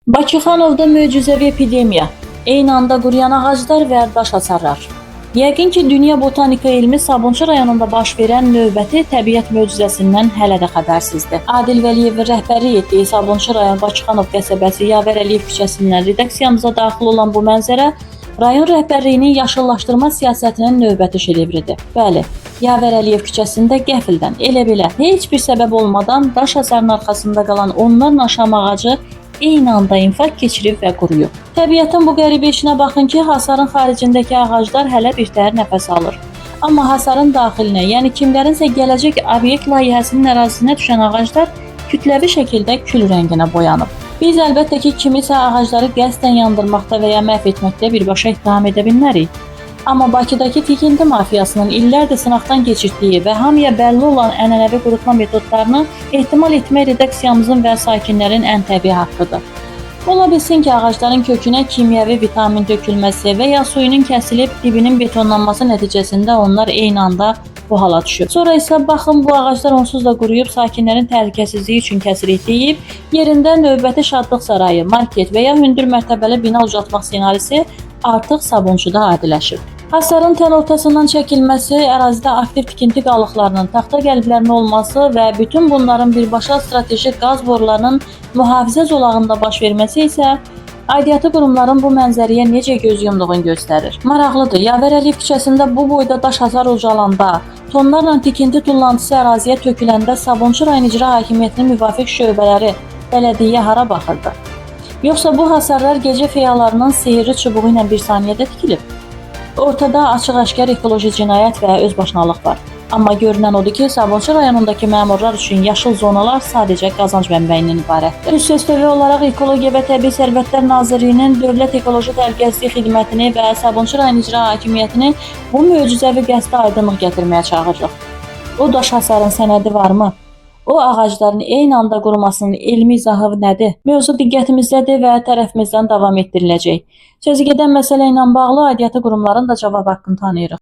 Bakıxanovda möcüzəvi epidemiya, eyni anda quruyan ağaclar və daş hasarlar. Yəqin ki, dünya botanika ilmi Sabunçu rayonunda baş verən növbəti təbiət möcüzəsindən hələ də xəbərsizdir. Adil Vəliyevin rəhbərlik etdiyi Sabunçu rayon Bakıxanov qəsəbəsi Yavər Əliyev küçəsindən redaksiyamıza daxil olan bu mənzərə rayon rəhbərliyinin yaşıllaşdırma siyasətinin növbəti şedevridir. Bəli, Yavər Əliyev küçəsində qəfildən, elə-belə, heç bir səbəb olmadan daş hasarının arxasında qalan onlarla şam ağacı eyni anda infarkt keçirib və quruyub. Təbiətin bu qəribə işinə baxın ki, hasarın xaricindəki ağaclar hələ birtəhər nəfəs alır. Amma hasarın daxilinə, yəni kimlərinsə gələcək obyekt layihəsinin ərazisinə düşən ağaclar kütləvi şəkildə kül rənginə boyanıb. Biz əlbəttə ki, kimisə ağacları qəsdən yandırmaqda və ya məhv etməkdə birbaşa ittiham edə bilmərik. Amma Bakıdakı tikinti mafiyasının illərdir sınaqdan keçirdiyi və hamıya bəlli olan ənənəvi qurutma metodlarını ehtimal etmək redaksiyamızın və sakinlərin ən təbii haqqıdır. Ola bilsin ki, ağacların kökünə kimyəvi vitamin tökülməsi və ya suyunun kəsilib dibinin betonlanması nəticəsində onlar eyni anda bu hala düşüb. Sonra isə baxın, bu ağaclar onsuz da quruyub sakinlərin təhlükəsizliyi üçün kəsirik deyib, yerində növbəti şadlıq sarayı, market və ya hündür mərtəbəli bina ucaltmaq ssenarisi artıq Sabunçuda adiləşib. Hasarın tən ortasından çəkilməsi, ərazidə aktiv tikinti qalıqlarının, taxta qəlblərinin olması və bütün bunların birbaşa strateji qaz borularının mühafizə zolağında baş verməsi isə aidiyyatı qurumların bu mənzərəyə necə göz yumduğunu göstərir. Maraqlıdır, Yavər Əliyev küçəsində bu boyda daş hasar ucalanda, tonlarla tikinti tullantısı əraziyə töküləndə Sabunçu rayon icra hakimiyyətinin müvafiq şöbələri, bələdiyyə hara baxırdı? Yoxsa bu hasarlar gecə feyalarının sehirli çubuğu ilə bir saniyədə tikilib? Ortada açıq-aşkar ekoloji cinayət və özbaşınalıq var. Amma görünən odur ki, Sabunçu rayonundakı məmurlar üçün yaşıl zonalar sadəcə qazanc mənbəyindən ibarətdir. Üstəvə olaraq Ekologiya və Təbii Sərvətlər Nazirliyinin Dövlət Ekoloji Təhlükəsizlik Xidmətini və Sabunçu rayon icra hakimiyyətini bu möcüzəvi qəsdə aydınlıq gətirməyə çağırırıq. O daş hasarın sənədi varmı? O ağacların eyni anda qurumasının elmi izahı nədir? Mövzu diqqətimizdədir və tərəfimizdən davam etdiriləcək. Sözü gedən məsələ ilə bağlı aidiyyatı qurumların da cavab haqqını tanıyırıq.